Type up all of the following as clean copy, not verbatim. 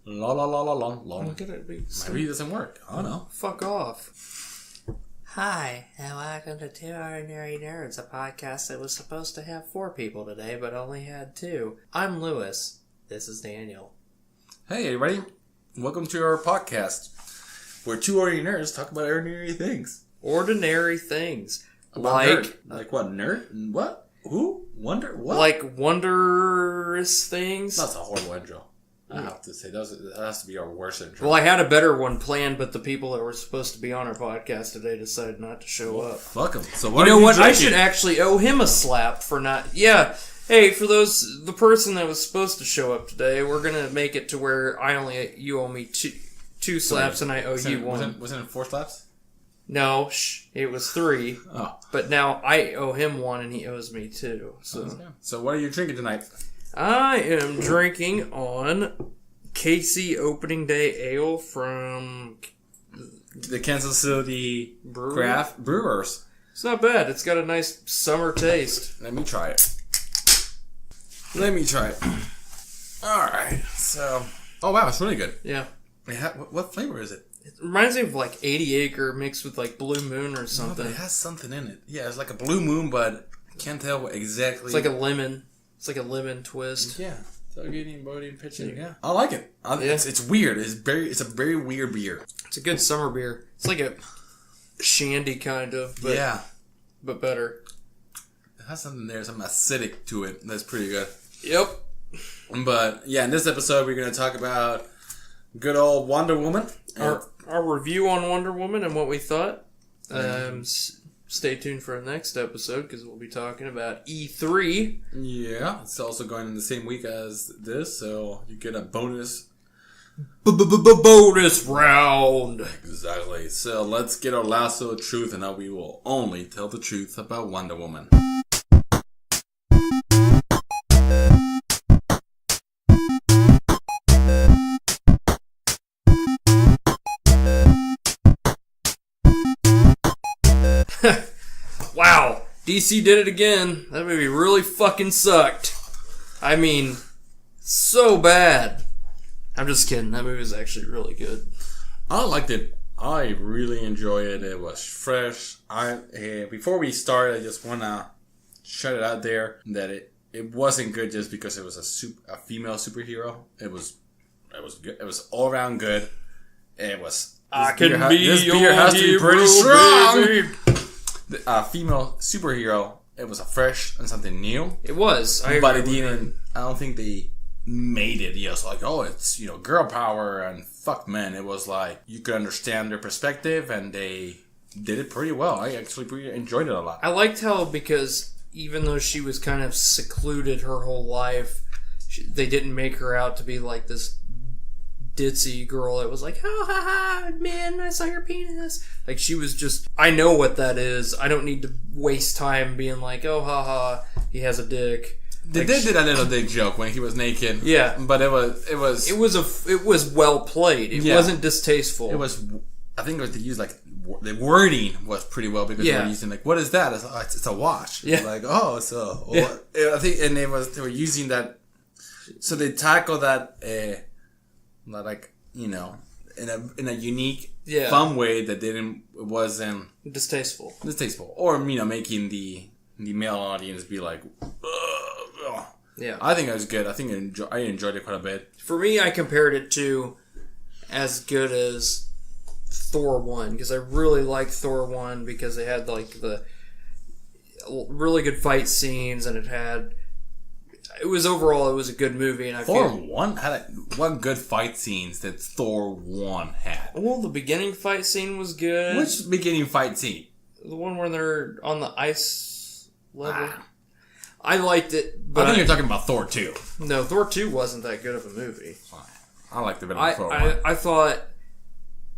La la la la la la. Maybe it doesn't work. I don't know. Fuck off. Hi, and welcome to Two Ordinary Nerds, a podcast that was supposed to have 4 people today, but only had 2. I'm Lewis. This is Daniel. Hey, everybody. Welcome to our podcast, where 2 ordinary nerds talk about ordinary things. Ordinary things. Like what? Nerd? What? Who? Wonder? What? Like wondrous things? That's a horrible intro. I have to say, that has to be our worst intro. Well, I had a better one planned, but the people that were supposed to be on our podcast today decided not to show up. Fuck them. So you know what? Drinking? I should actually owe him a slap for not... Yeah. Hey, for the person that was supposed to show up today, we're going to make it to where you owe me two slaps and I owe you one. Wasn't it 4 slaps? No, it was 3. Oh. But now I owe him 1 and he owes me 2. So what are you drinking tonight? I am drinking on KC Opening Day Ale from the Kansas City Craft Brewers. It's not bad. It's got a nice summer taste. Let me try it. Alright, so... Oh wow, it's really good. Yeah. What flavor is it? It reminds me of like 80 Acre mixed with like Blue Moon or something. No, but it has something in it. Yeah, it's like a Blue Moon, but I can't tell what exactly... It's like a lemon. It's like a lemon twist. Yeah. Tailgating, boating, pitching. Yeah. I like it. It's weird. It's a very weird beer. It's a good summer beer. It's like a shandy kind of, but yeah, but better. It has something there, some acidic to it. That's pretty good. Yep. But yeah, in this episode we're going to talk about good old Wonder Woman. Our review on Wonder Woman and what we thought. Stay tuned for our next episode because we'll be talking about E3. Yeah, it's also going in the same week as this, so you get a bonus bonus round. Exactly. So let's get our lasso of truth, and now we will only tell the truth about Wonder Woman. Wow, DC did it again. That movie really fucking sucked. I mean, so bad. I'm just kidding. That movie is actually really good. I liked it. I really enjoyed it. It was fresh. Before we start, I just want to shut it out there that it wasn't good just because it was a female superhero. It was good. It was all around good. It was. This beer has to be pretty strong. Baby. The female superhero. It was a fresh and something new. It was, but it didn't. I don't think they made it. Yes, like it's girl power and fuck men. It was like you could understand their perspective and they did it pretty well. I actually pretty enjoyed it a lot. I liked how because even though she was kind of secluded her whole life, they didn't make her out to be like this ditzy girl that was like, oh, ha, ha, man, I saw your penis. Like, she was just, I know what that is. I don't need to waste time being like, oh, ha, ha, he has a dick. They did a little dick joke when he was naked. Yeah. But it was well played. It wasn't distasteful. It was, I think it was to use, like, the wording was pretty well because they were using, like, what is that? It's a watch. Yeah. Like, oh, it's a, I think, and they were using that, so they tackled that, like, in a unique, fun way that wasn't distasteful, or making the male audience be like, ugh. Yeah. I think it was good. I think I enjoyed it quite a bit. For me, I compared it to as good as Thor 1 because I really liked Thor 1 because they had like the really good fight scenes and it was a good movie, and Thor 1 had one good fight scenes that Thor 1 had. Well, the beginning fight scene was good. Which beginning fight scene? The one where they're on the ice level. I liked it, but I think you're talking about Thor 2. No, Thor 2 wasn't that good of a movie. I liked it better than Thor 1. I thought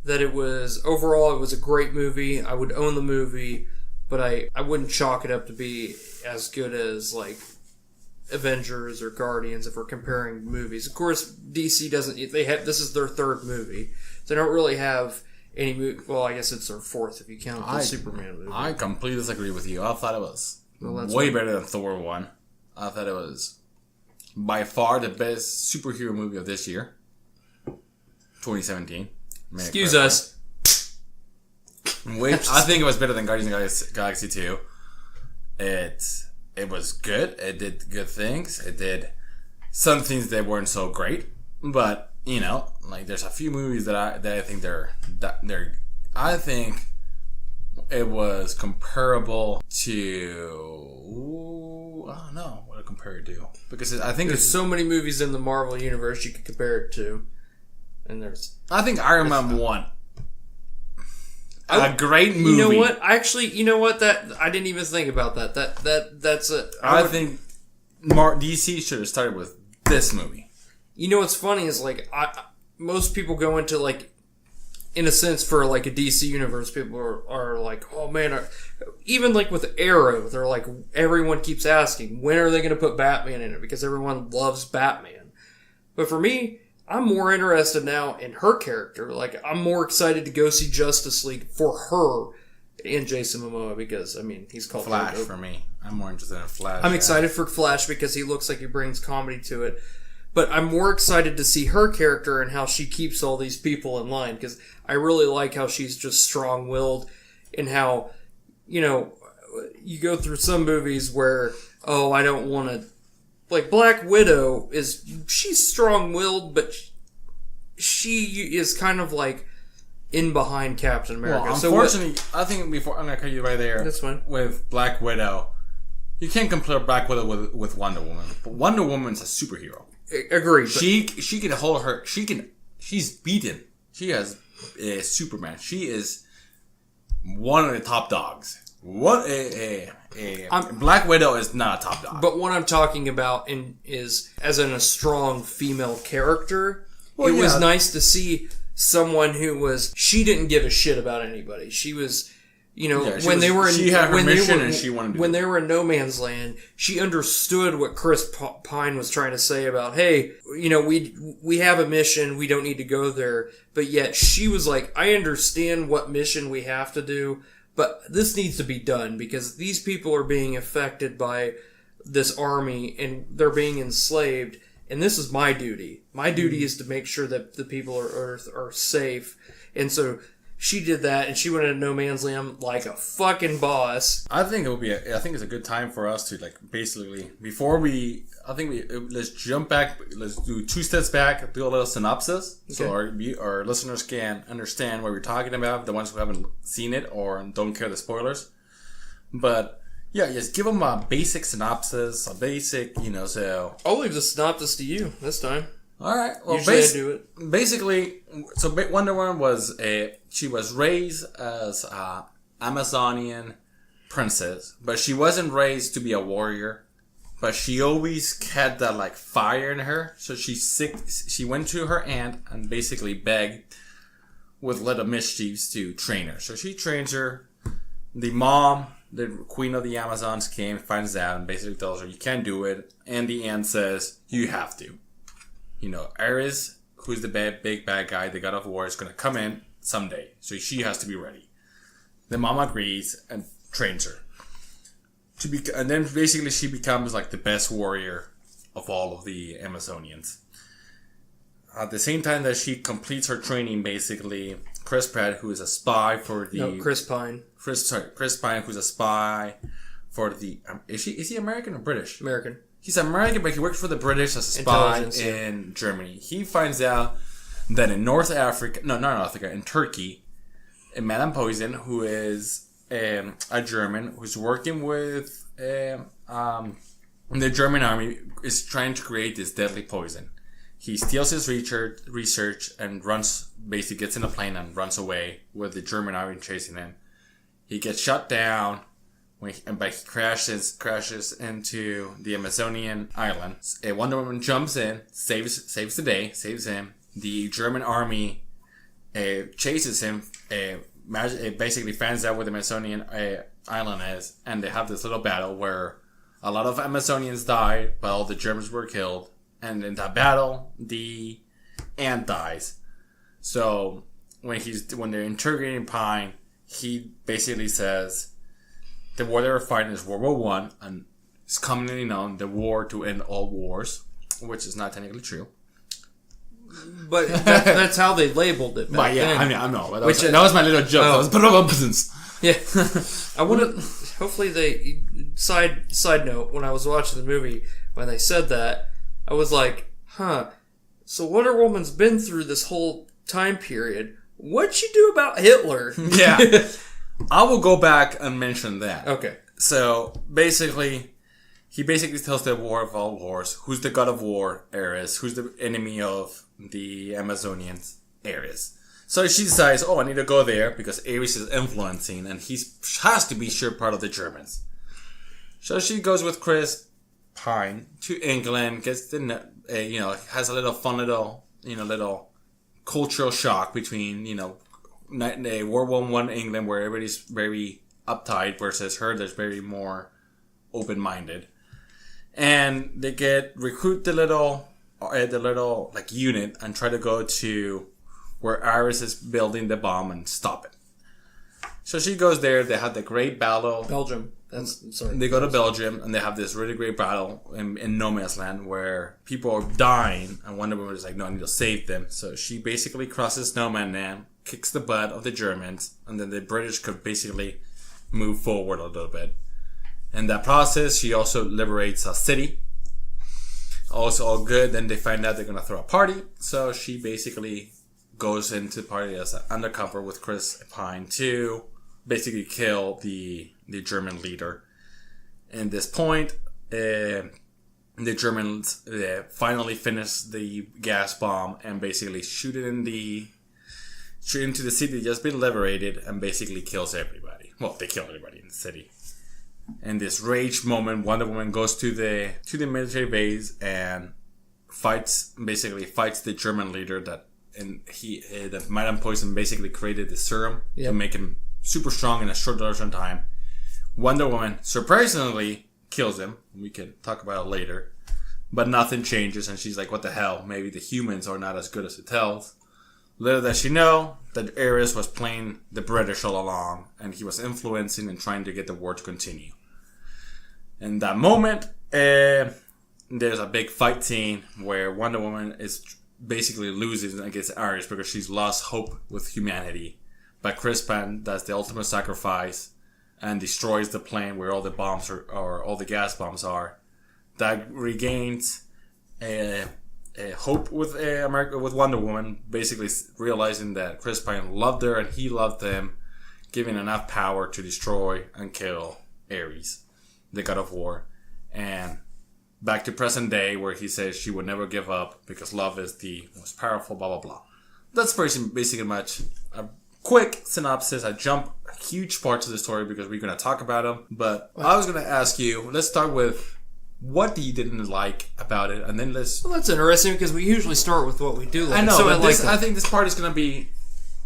that it was a great movie. I would own the movie, but I wouldn't chalk it up to be as good as like Avengers or Guardians if we're comparing movies. Of course, DC doesn't. This is their 3rd movie, so they don't really have any movie. Well, I guess it's their 4th if you count the Superman movie. I completely disagree with you. I thought it was way better than Thor 1. I thought it was by far the best superhero movie of this year. 2017. Excuse us. Which I think it was better than Guardians of the Galaxy 2. It was good. It did good things. It did some things that weren't so great. But, you know, like there's a few movies that I think they're I think it was comparable to I don't know what to compare it to, because I think there's so many movies in the Marvel universe you could compare it to, and I think Iron Man 1, a great movie. You know what? Actually, you know what? That I didn't even think about that. That's a. I think DC should have started with this movie. You know what's funny is like most people go into like, in a sense, for like a DC universe, people are like, oh man, even like with Arrow, they're like, everyone keeps asking, when are they going to put Batman in it? Because everyone loves Batman. But for me, I'm more interested now in her character. Like, I'm more excited to go see Justice League for her and Jason Momoa, because, I mean, he's called Flash for me. I'm more interested in Flash. I'm excited for Flash because he looks like he brings comedy to it. But I'm more excited to see her character and how she keeps all these people in line, because I really like how she's just strong-willed, and how, you know, you go through some movies where, oh, I don't want to... Like, Black Widow she's strong-willed, but she is kind of like in behind Captain America. Well, unfortunately, I think I'm going to cut you right there. That's fine. With Black Widow, you can't compare Black Widow with Wonder Woman. But Wonder Woman's a superhero. Agreed. She can hold her. She's beaten. She has Superman. She is one of the top dogs. Black Widow is not a top dog. But what I'm talking about is as in a strong female character. Well, it was nice to see someone she didn't give a shit about anybody. She was, you know, when they were in No Man's Land, she understood what Chris Pine was trying to say about, hey, you know, we have a mission, we don't need to go there. But yet she was like, I understand what mission we have to do, but this needs to be done because these people are being affected by this army and they're being enslaved. And this is my duty. My duty is to make sure that the people of Earth are safe. And so she did that, and she went into No Man's Land like a fucking boss. I think it's a good time for us to, like, basically, let's jump back, let's do 2 steps back, do a little synopsis, okay, so our listeners can understand what we're talking about, the ones who haven't seen it or don't care the spoilers. But yeah, just give them a basic synopsis, so... I'll leave the synopsis to you this time. Alright, well, usually I do it. Basically, so Wonder Woman she was raised as an Amazonian princess, but she wasn't raised to be a warrior, but she always had that, like, fire in her, so she went to her aunt and basically begged with little mischiefs to train her. So she trains her. The mom, the queen of the Amazons, finds out and basically tells her, you can't do it, and the aunt says, you have to. You know, Ares, who's the big bad guy, the god of war, is going to come in someday. So she has to be ready. The mom agrees and trains her. And then basically she becomes like the best warrior of all of the Amazonians. At the same time that she completes her training, basically, Chris Pratt, who is a spy for the... No, Chris Pine. Chris Pine, who's a spy for the... Is he American or British? American. He's American, but he worked for the British as a spy in Germany. He finds out that in in Turkey, Madame Poison, who is a German, who's working with the German army, is trying to create this deadly poison. He steals his research and basically gets in a plane and runs away with the German army chasing him. He gets shot down. But he crashes into the Amazonian island. Wonder Woman jumps in, saves the day, saves him. The German army chases him, basically finds out where the Amazonian island is, and they have this little battle where a lot of Amazonians died, but all the Germans were killed. And in that battle, the aunt dies. So when they're interrogating Pine, he basically says, the war they were fighting is World War I, and it's commonly known the war to end all wars, which is not technically true. But that's how they labeled it. But yeah, then. I mean, I know. That was my little joke. Yeah, I wouldn't. Hopefully, they side note. When I was watching the movie, when they said that, I was like, "Huh." So Wonder Woman's been through this whole time period. What'd she do about Hitler? Yeah, I will go back and mention that. Okay. So basically, he basically tells the war of all wars. Who's the god of war? Ares. Who's the enemy of the Amazonians? Ares. So she decides, I need to go there because Ares is influencing and he has to be sure part of the Germans. So she goes with Chris Pine to England, gets the, has a little fun little cultural shock between, World War I England where everybody's very uptight versus her that's very more open-minded. And they recruit the little unit and try to go to where Ares is building the bomb and stop it. So she goes there. They have the great battle. Belgium. They go to Belgium and they have this really great battle in No Man's Land where people are dying and Wonder Woman is like, no, I need to save them. So she basically crosses No Man's Land, kicks the butt of the Germans, and then the British could basically move forward a little bit. In that process, she also liberates a city. Also all good. Then they find out they're going to throw a party. So she basically goes into the party as an undercover with Chris Pine to basically kill the German leader. At this point, the Germans finally finish the gas bomb and basically shoot into the city just been liberated and basically kills everybody. Well, they kill everybody in the city. In this rage moment, Wonder Woman goes to the military base and fights the German leader that Madame Poison basically created the serum to make him super strong in a short duration of time. Wonder Woman surprisingly kills him. We can talk about it later. But nothing changes and she's like, what the hell? Maybe the humans are not as good as it tells. Little does she know that Ares was playing the British all along and he was influencing and trying to get the war to continue. In that moment, there's a big fight scene where Wonder Woman is basically loses against Ares because she's lost hope with humanity. But Chris Pine does the ultimate sacrifice and destroys the plane where all the bombs or all the gas bombs are. That regains hope with America, with Wonder Woman, basically realizing that Chris Pine loved her and he loved them, giving enough power to destroy and kill Ares, the god of war. And back to present day where he says she would never give up because love is the most powerful, blah, blah, blah. That's basically much a quick synopsis. I jump huge parts of the story because we're going to talk about them. But I was going to ask you, let's start with what you didn't like about it, and then let's... Well, that's interesting because we usually start with what we do like. I know, so but I think this part is going to be...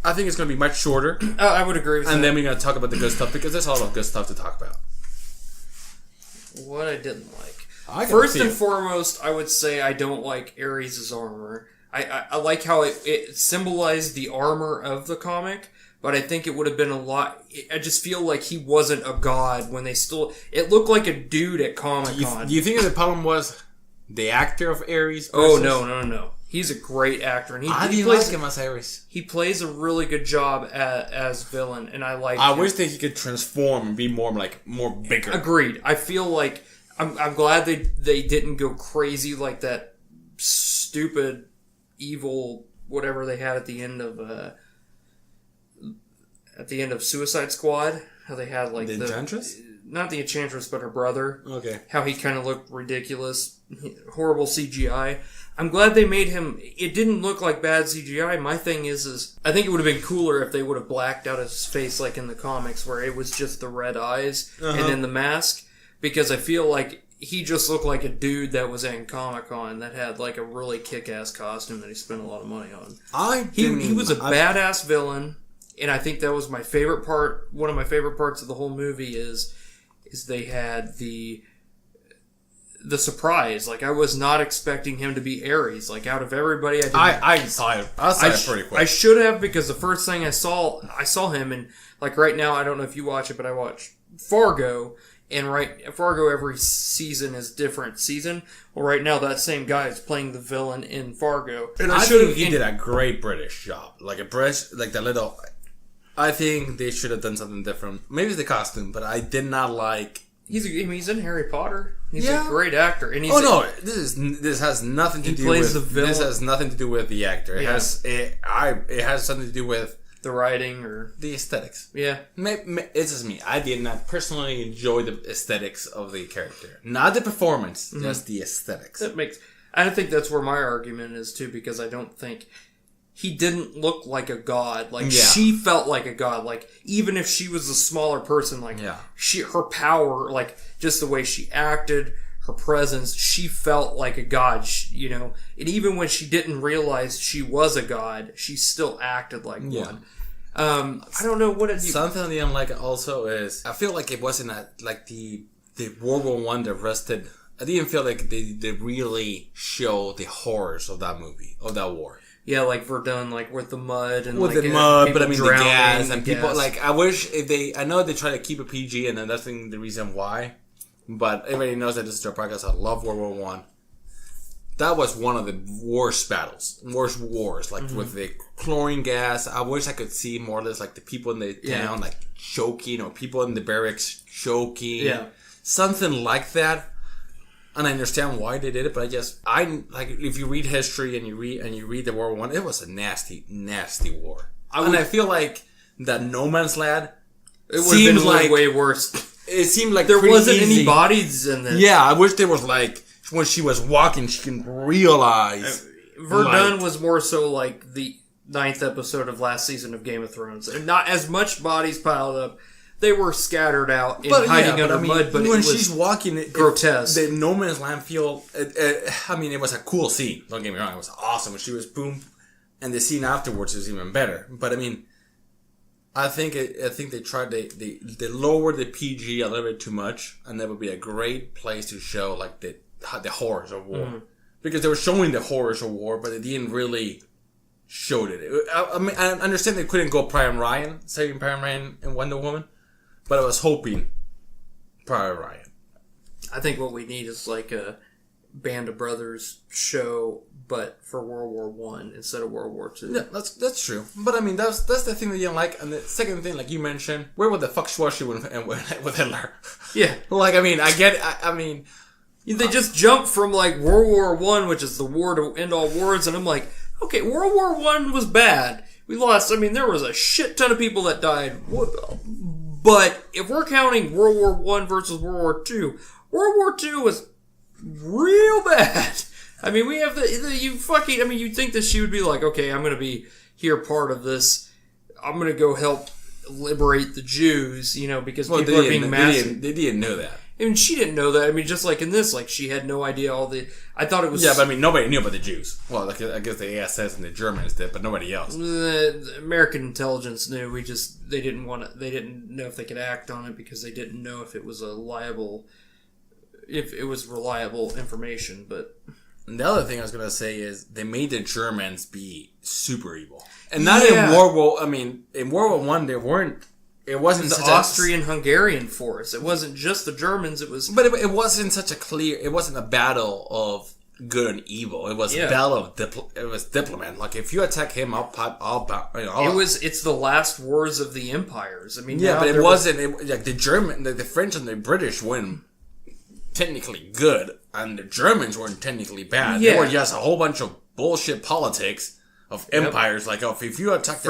I think it's going to be much shorter. I would agree with that. And then we're going to talk about the good stuff because there's a lot of good stuff to talk about. What I didn't like. First and foremost, I would say I don't like Ares' armor. I like how it symbolized the armor of the comic, but I think it would have been a lot... I just feel like he wasn't a god when they still... It looked like a dude at Comic-Con. Do you think the problem was the actor of Ares? Oh, no. He's a great actor. And he plays him as Ares. He plays a really good job as villain, and I like I him. wish that he could transform and be more bigger. Agreed. I feel like... I'm glad they didn't go crazy like that stupid, evil, whatever they had at the end of Suicide Squad. How they had like the Enchantress? Not the Enchantress, but her brother. Okay. How he kind of looked ridiculous. Horrible CGI. I'm glad they made him... It didn't look like bad CGI. My thing is I think it would have been cooler if they would have blacked out his face like in the comics where it was just the red eyes and then the mask. Because I feel like he just looked like a dude that was in Comic-Con that had like a really kick-ass costume that he spent a lot of money on. He was a badass villain, and I think that was my favorite part. One of my favorite parts of the whole movie is they had the surprise. Like, I was not expecting him to be Ares. Like, out of everybody, I saw it. I saw it pretty quick. I should have, because the first thing I saw him, and like right now, I don't know if you watch it, but I watch Fargo. And Fargo every season is different season. Well, right now that same guy is playing the villain in Fargo. And I think he did a great British job. Like the little. I think they should have done something different. Maybe it's the costume, but I did not like. He's in Harry Potter. He's a great actor. And this has nothing to do with the villain. This has nothing to do with the actor. It has something to do with the writing or the aesthetics. Yeah, it's just me. I did not personally enjoy the aesthetics of the character, not the performance, just the aesthetics. I think that's where my argument is too, because I don't think he didn't look like a god. Like she felt like a god. Like even if she was a smaller person, like her power, like just the way she acted, her presence, she felt like a god. And even when she didn't realize she was a god, she still acted like one. I don't know what it. Something I didn't like also is I feel like it wasn't like the World War One that rested. I didn't feel like they really show the horrors of that movie, of that war. Yeah, like Verdun, like with the mud and with like the mud, but I mean the drowning gas and people. Like I wish I know they try to keep it PG, and then that's the reason why. But everybody knows that this is our podcast. I love World War One. That was one of the worst wars, like with the chlorine gas. I wish I could see more or less like the people in the town like choking, or people in the barracks choking, something like that. And I understand why they did it, but I like if you read history and you read the World War One, it was a nasty, nasty war. I feel like that No Man's Land. It would have been like way worse. It seemed like there wasn't any bodies in there. Yeah, I wish there was like when she was walking, she can realize. Verdun was more so like the 9th episode of last season of Game of Thrones, and not as much bodies piled up. They were scattered out and hiding under mud, but when she's walking, grotesque. The No Man's Land feel. It was a cool scene. Don't get me wrong; it was awesome when she was boom, and the scene afterwards is even better. But I think they tried they lowered the PG a little bit too much, and that would be a great place to show like the horrors of war, because they were showing the horrors of war, but they didn't really show it. I understand they couldn't go saving Private Ryan and Wonder Woman, but I was hoping Private Ryan. I think what we need is like a Band of Brothers show, but for World War One instead of World War II. Yeah, that's true. But that's the thing that you don't like. And the second thing, like you mentioned, where the fuck was she with Hitler? Yeah, like I get it. They just jump from like World War One, which is the war to end all wars, and I'm like, okay, World War One was bad. We lost. There was a shit ton of people that died. But if we're counting World War One versus World War II, World War II was real bad. We have you'd think that she would be like, okay, I'm going to be here part of this. I'm going to go help liberate the Jews, because people are being massacred. They didn't know that. She didn't know that. just like in this, like she had no idea I thought it was... Yeah, but nobody knew about the Jews. Well, like, I guess the SS and the Germans did, but nobody else. The American intelligence knew. They didn't know if they could act on it because they didn't know if it was reliable information, but... And the other thing I was going to say is they made the Germans be super evil. And not in World War... in World War One, they weren't... It wasn't the Austrian-Hungarian force. It wasn't just the Germans. It was... But it wasn't such a clear... It wasn't a battle of good and evil. It was a battle of... it was diplomat. Like, if you attack him, It's the last wars of the empires. But it wasn't... like, the German... The French and the British weren't technically good, and the Germans weren't technically bad. They were just a whole bunch of bullshit politics of empires. Like, if you attack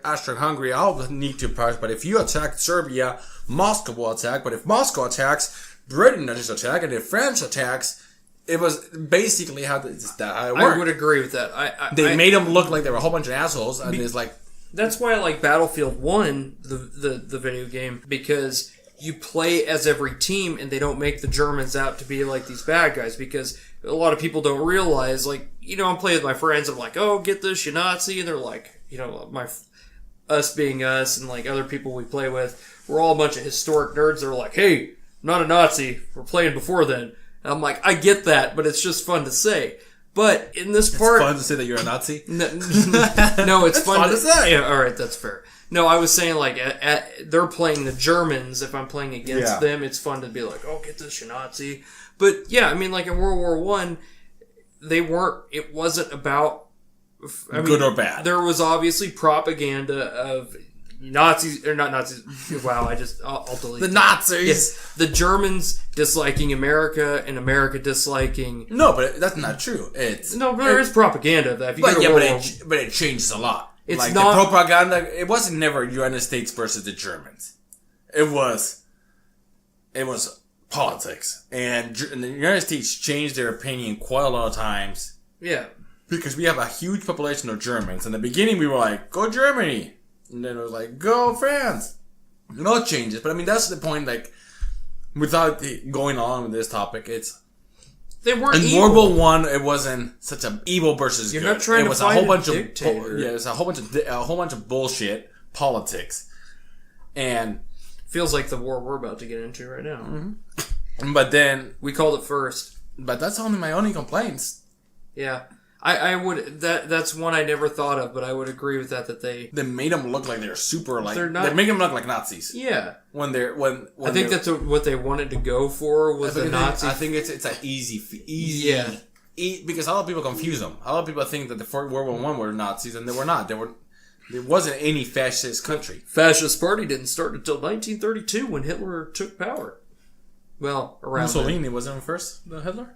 Austria-Hungary, I'll need to pass. But if you attack Serbia, Moscow will attack. But if Moscow attacks, Britain does attack. And if France attacks, it was basically how it worked. I would agree with that. They made them look like they were a whole bunch of assholes. And it's like... That's why I like Battlefield 1, the video game, because... you play as every team, and they don't make the Germans out to be like these bad guys, because a lot of people don't realize, like, I'm playing with my friends, I'm like, oh, get this, you Nazi, and they're like, us being us, and like other people we play with, we're all a bunch of historic nerds that are like, hey, I'm not a Nazi, we're playing before then. And I'm like, I get that, but it's just fun to say. But in this part... It's fun to say that you're a Nazi? No, it's fun to say. Yeah, alright, that's fair. No, I was saying, like, they're playing the Germans. If I'm playing against them, it's fun to be like, oh, get this, you Nazi. But, yeah, I mean, like, in World War One, it wasn't about... good or bad. There was obviously propaganda of Nazis, or not Nazis. Wow, I'll delete the that. Nazis. Yes, the Germans disliking America and America disliking. No, but that's not true. There is propaganda of that. If you but it changes a lot. It's like not the propaganda. It wasn't never United States versus the Germans. It was politics, and the United States changed their opinion quite a lot of times. Yeah. Because we have a huge population of Germans. In the beginning, we were like, go Germany. And then it was like, go France. You know, it changes. But I mean, that's the point, like, without going on with this topic, they weren't in evil. World War One, it wasn't such a evil versus You're good. not trying it was to find a whole bunch dictator. it was a whole bunch of bullshit politics. And feels like the war we're about to get into right now. Mm-hmm. But then we called it first. But that's only my only complaints. Yeah. I would that's one I never thought of, but I would agree with that they made them look like they're super like they're not, they make them look like Nazis. Yeah, when I think that's what they wanted to go for was the Nazi. I think it's an easy. Yeah, because a lot of people confuse them. A lot of people think that the World War One were Nazis, and they were not. There wasn't any fascist country. Fascist party didn't start until 1932 when Hitler took power. Well, around Mussolini wasn't first. The Hitler.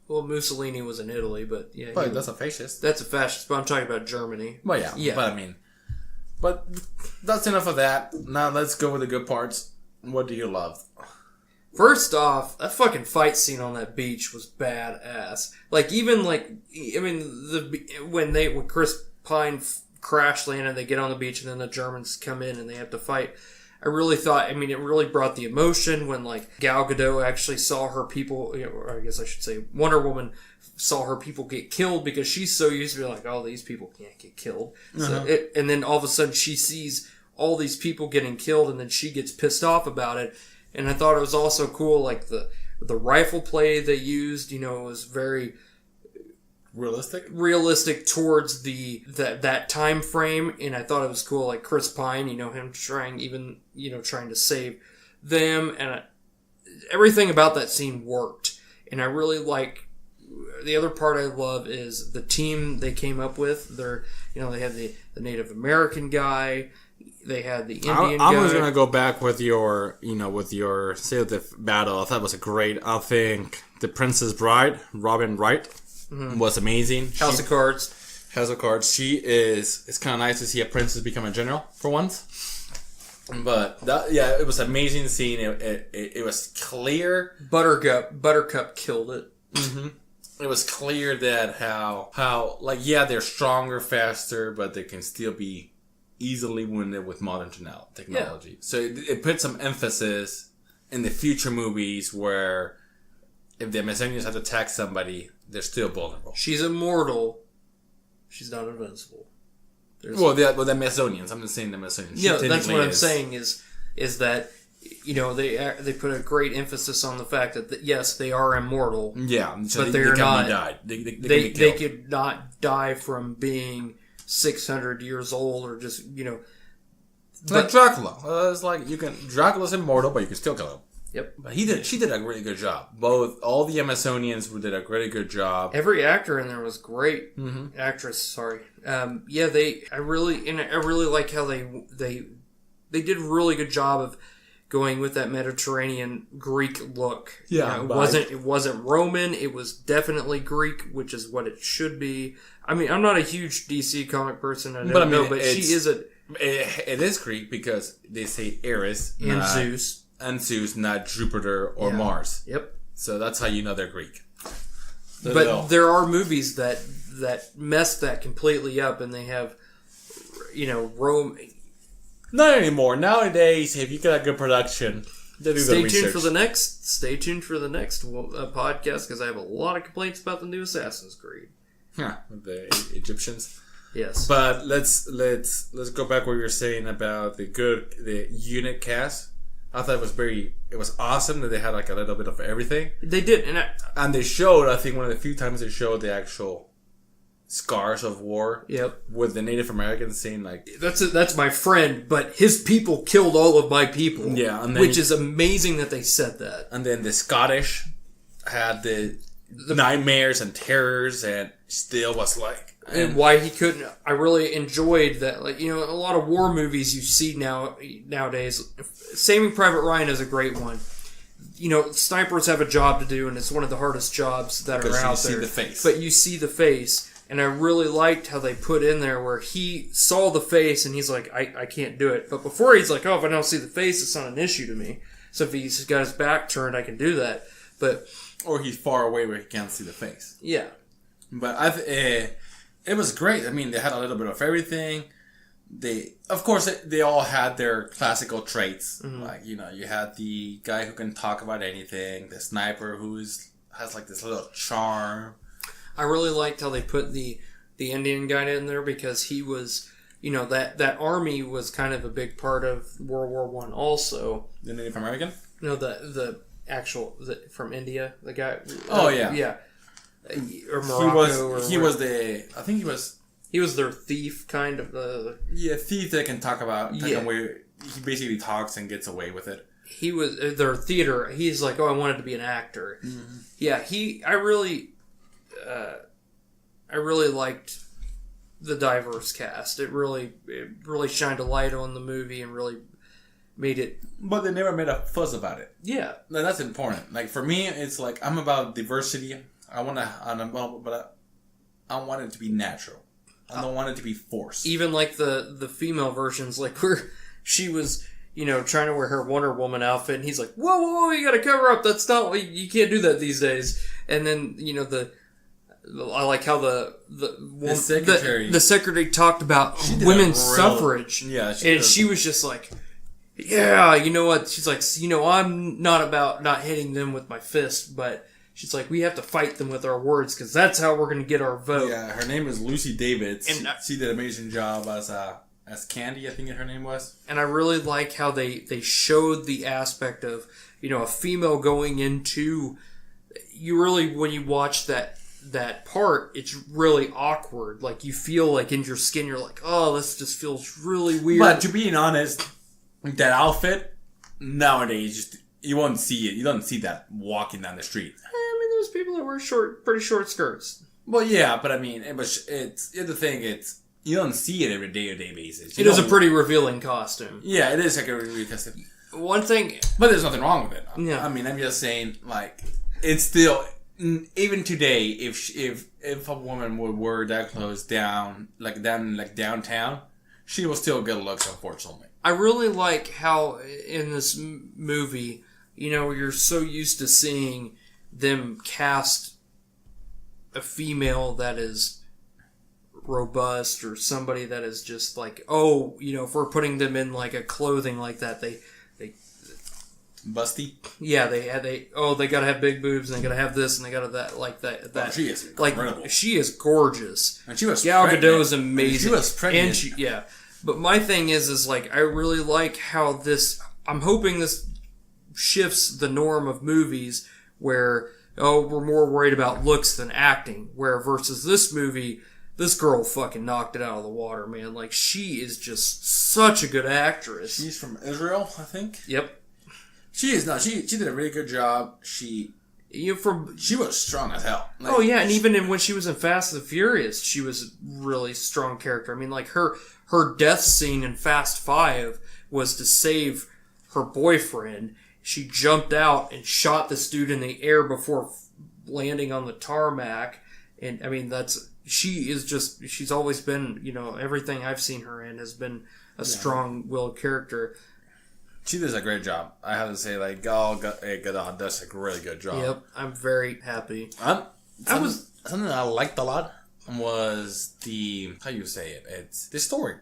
Well, Mussolini was in Italy, but yeah. But that's a fascist. That's a fascist, but I'm talking about Germany. Well, yeah. But I mean... But that's enough of that. Now let's go with the good parts. What do you love? First off, that fucking fight scene on that beach was badass. Like, even like... I mean, when Chris Pine crash landed, they get on the beach, and then the Germans come in and they have to fight... I really thought, I mean, it really brought the emotion when, like, Gal Gadot actually saw her people, or I guess I should say Wonder Woman saw her people get killed because she's so used to be like, oh, these people can't get killed. So and then all of a sudden she sees all these people getting killed and then she gets pissed off about it. And I thought it was also cool, like, the rifle play they used, it was very... realistic towards that time frame, and I thought it was cool, like Chris Pine, him trying to save them, and everything about that scene worked. And I really like the other part I love is the team they came up with. They had the Native American guy, they had the Indian guy. I was gonna go back with your say of the battle. I thought it was I think the Princess Bride, Robin Wright. Was amazing. House of Cards. It's kind of nice to see a princess become a general for once. But it was an amazing scene. It was clear. Buttercup killed it. Mm-hmm. It was clear that how they're stronger, faster, but they can still be easily wounded with modern technology. Yeah. So it put some emphasis in the future movies where if the Amazonians have to attack somebody, they're still vulnerable. She's immortal. She's not invincible. The Amazonians. I'm just saying the Amazonians. Yeah, that's what I'm saying is that they put a great emphasis on the fact that yes, they are immortal. Yeah, so but they're not. They could not die from being 600 years old or just like Dracula. It's like Dracula's immortal, but you can still kill him. Yep. But she did a really good job. All the Amazonians did a really good job. Every actor in there was great. Mm-hmm. Actress, sorry. I really like how they did a really good job of going with that Mediterranean Greek look. Yeah. It wasn't Roman, it was definitely Greek, which is what it should be. I mean, I'm not a huge DC comic person, but she is it is Greek because they say Ares and Zeus. And Zeus, not Jupiter or Mars. Yep. So that's how you know they're Greek. But there are movies that mess that completely up, and they have, Rome. Not anymore. Nowadays, if you got a good production, they do the research. Stay tuned for the next podcast because I have a lot of complaints about the new Assassin's Creed. Yeah, the Egyptians. Yes. But let's go back what you were saying about the unit cast. I thought it was awesome that they had like a little bit of everything. They did, and they showed, I think one of the few times they showed the actual scars of war. Yep. With the Native Americans saying like, that's my friend, but his people killed all of my people. Yeah, and then which is amazing that they said that. And then the Scottish had the nightmares and terrors, and still was like. And why he couldn't. I really enjoyed that. Like, you know, a lot of war movies you see nowadays. Saving Private Ryan is a great one. You know, snipers have a job to do, and it's one of the hardest jobs that are out there. You see the face. But you see the face, and I really liked how they put in there where he saw the face, and he's like, I can't do it. But before he's like, oh, if I don't see the face, it's not an issue to me. So if he's got his back turned, I can do that. But or he's far away where he can't see the face. Yeah. But it was great. I mean, they had a little bit of everything. Of course, they all had their classical traits. Mm-hmm. Like, you know, you had the guy who can talk about anything, the sniper who has like this little charm. I really liked how they put the Indian guy in there because he was, you know, that army was kind of a big part of World War I also. The Native American? No, the actual from India, the guy. Oh, yeah. Yeah. Or Morocco. He was their thief, kind of. Thief that can talk about. He basically talks and gets away with it. He was their theater. He's like, oh, I wanted to be an actor. Mm-hmm. Yeah, I really liked the diverse cast. It really shined a light on the movie and really made it. But they never made a fuss about it. Yeah, that's important. Like for me, it's like I'm about diversity. I want it to be natural. I don't want it to be forced. Even like the female versions, like where she was, you know, trying to wear her Wonder Woman outfit, and he's like, whoa, you gotta cover up. That's not, you can't do that these days. And then, you know, I like how the secretary talked about women's suffrage. Yeah, she was just like, yeah, you know what? She's like, you know, I'm not about not hitting them with my fist, but she's like, we have to fight them with our words because that's how we're going to get our vote. Yeah, her name is Lucy Davids. And she did an amazing job as Candy, I think her name was. And I really like how they showed the aspect of, you know, a female going into. You really, when you watch that part, it's really awkward. Like you feel like in your skin, you're like, oh, this just feels really weird. But to be honest, that outfit nowadays you won't see it. You don't see that walking down the street. I mean, there's people that wear pretty short skirts. Well, yeah, but I mean, the thing. You don't see it every day-to-day basis. It is a pretty revealing costume. Yeah, it is like a revealing costume. One thing, but there's nothing wrong with it. Yeah, I mean, I'm just saying, like, it's still even today. If a woman would wear that clothes downtown, she will still get looks, unfortunately. I really like how in this movie, you know, you're so used to seeing them cast a female that is robust or somebody that is just like, oh, you know, if we're putting them in like a clothing like that, they busty. Yeah, they gotta have big boobs and they gotta have this and they gotta that. Oh, she is incredible. Like she is gorgeous. And she was Gal Gadot is amazing. She was pregnant. And but my thing is like I really like how this. I'm hoping this shifts the norm of movies where we're more worried about looks than acting. Where versus this movie, this girl fucking knocked it out of the water, man. Like she is just such a good actress. She's from Israel, I think. Yep. She is not. She did a really good job. She was strong as hell. Like, oh yeah, and even when she was in Fast and the Furious, she was a really strong character. I mean, like her death scene in Fast 5 was to save her boyfriend. She jumped out and shot this dude in the air before landing on the tarmac. And I mean, she's always been, you know, everything I've seen her in has been a strong-willed character. She does a great job. I have to say, like, Gal Gadot does a really good job. Yep, I'm very happy. Something I liked a lot was how you say it? It's the story.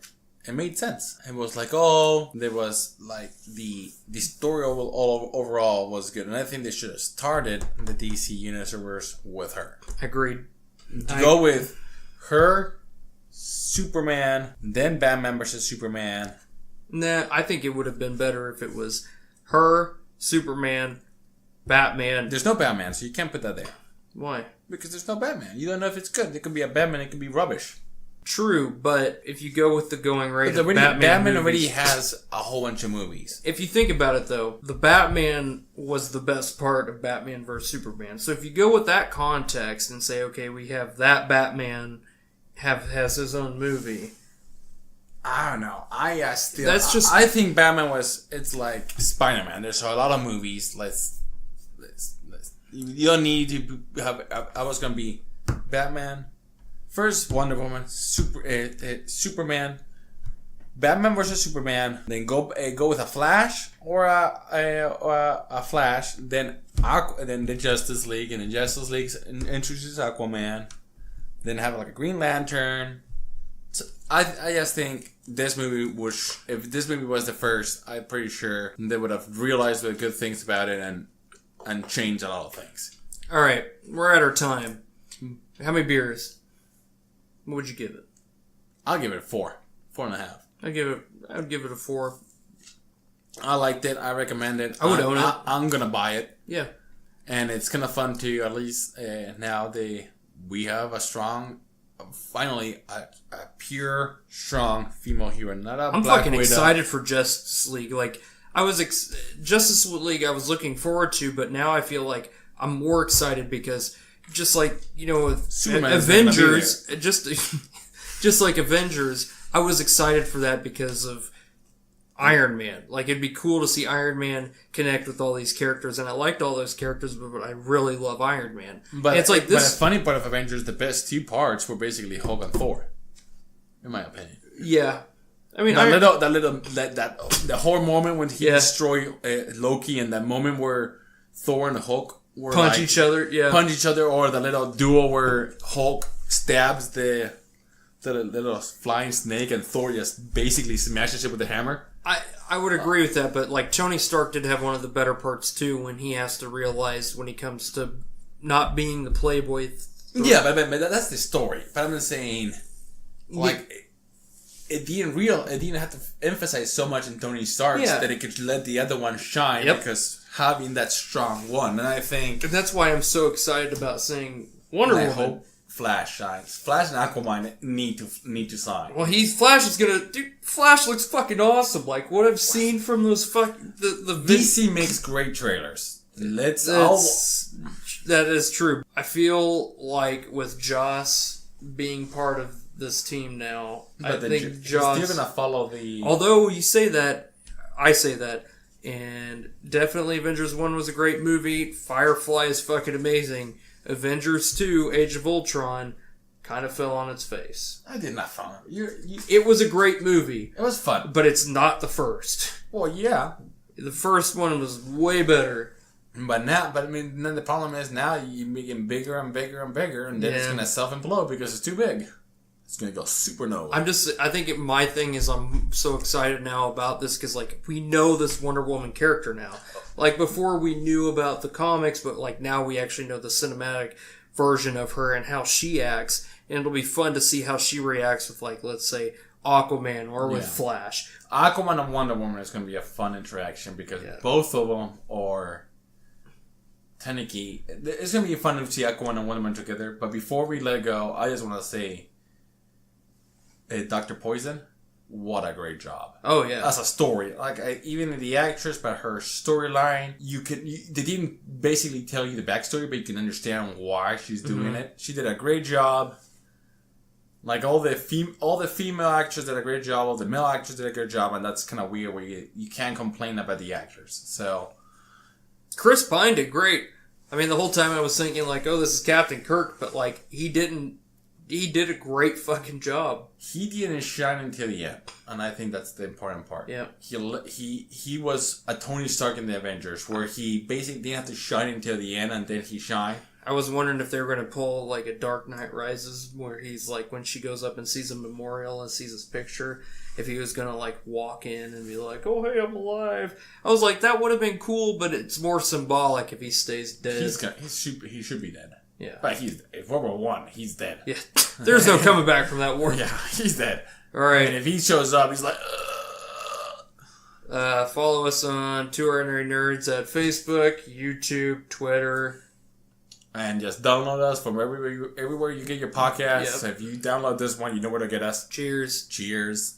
It made sense. It was like, there was like the story overall was good, and I think they should have started the DC universe with her. Agreed. To go with her, Superman, then Batman versus Superman. Nah, I think it would have been better if it was Her, Superman, Batman. There's no Batman, so you can't put that there. Why? Because there's no Batman. You don't know if it's good. It could be a Batman, it could be rubbish. True, but if you go with the going rate of Batman movies, already has a whole bunch of movies. If you think about it, though, the Batman was the best part of Batman vs. Superman. So if you go with that context and say, okay, we have that Batman has his own movie. I don't know. I think Batman it's like Spider-Man. There's a lot of movies. Let's you don't need to have. I was gonna be Batman. First, Wonder Woman, Superman, Batman versus Superman. Then go with a Flash or a Flash. Then the Justice League, and the Justice League introduces Aquaman. Then have like a Green Lantern. So I just think this movie if this movie was the first, I'm pretty sure they would have realized the good things about it and changed a lot of things. All right, we're at our time. How many beers? What would you give it? I'll give it a 4. 4.5. I'd give it a 4. I liked it. I recommend it. I would own it. I'm gonna buy it. Yeah. And it's kind of fun to at least now we have a strong, finally a pure strong female hero. Not a I'm Black fucking Widow. excited for Justice League. Like Justice League, I was looking forward to, but now I feel like I'm more excited because. Just like, with Avengers, just like Avengers, I was excited for that because of Iron Man. Like, it'd be cool to see Iron Man connect with all these characters, and I liked all those characters, but I really love Iron Man. But and it's like this. But the funny part of Avengers, the best 2 parts were basically Hulk and Thor, in my opinion. Yeah, I mean, the whole moment when he destroyed Loki, and that moment where Thor and Hulk. Punch each other, or the little duo where Hulk stabs the little flying snake and Thor just basically smashes it with a hammer. I would agree with that, but like Tony Stark did have one of the better parts too when he has to realize when he comes to not being the playboy. Yeah, but that's the story. But I'm just saying, like, it didn't have to emphasize so much in Tony Stark that it could let the other one shine because. Having that strong one, and I think that's why I'm so excited about seeing Wonder Woman. I hope Flash shines. Flash and Aquaman need to sign. Well, Flash is gonna. Dude, Flash looks fucking awesome. Like what I've seen from those the DC makes great trailers. That is true. I feel like with Joss being part of this team now, I think Joss. You're gonna follow the. Although you say that, I say that. And definitely Avengers 1 was a great movie. Firefly is fucking amazing. Avengers 2, Age of Ultron, kind of fell on its face. I did not follow it. It was a great movie. It was fun. But it's not the first. Well, yeah. The first one was way better. But then the problem is now you're making bigger and bigger and bigger, and then it's going to self-implode because it's too big. It's going to go supernova. I think my thing is I'm so excited now about this because, like, we know this Wonder Woman character now. Like, before we knew about the comics, but, like, now we actually know the cinematic version of her and how she acts. And it'll be fun to see how she reacts with, like, let's say, Aquaman or with Flash. Aquaman and Wonder Woman is going to be a fun interaction because both of them are... Technically, it's going to be fun to see Aquaman and Wonder Woman together. But before we let go, I just want to say... Dr. Poison, what a great job. Oh, yeah. As a story. Like, even the actress, but her storyline, they didn't basically tell you the backstory, but you can understand why she's doing it. She did a great job. Like, all the female actors did a great job, all the male actors did a great job, and that's kind of weird where you can't complain about the actors. So... Chris Pine did great. I mean, the whole time I was thinking, like, oh, this is Captain Kirk, but, like, he did a great fucking job. He didn't shine until the end, and I think that's the important part. Yeah. He was a Tony Stark in the Avengers, where he basically didn't have to shine until the end, and then he shined. I was wondering if they were going to pull, like, a Dark Knight Rises, where he's, like, when she goes up and sees a memorial and sees his picture, if he was going to, like, walk in and be like, oh, hey, I'm alive. I was like, that would have been cool, but it's more symbolic if he stays dead. He should be dead. Yeah. But if World War One, he's dead. Yeah. There's no coming back from that war. Yeah, he's dead. All right. And if he shows up, he's like, Follow us on Two Ordinary Nerds at Facebook, YouTube, Twitter. And just download us from everywhere you get your podcasts. Yep. If you download this one, you know where to get us. Cheers. Cheers.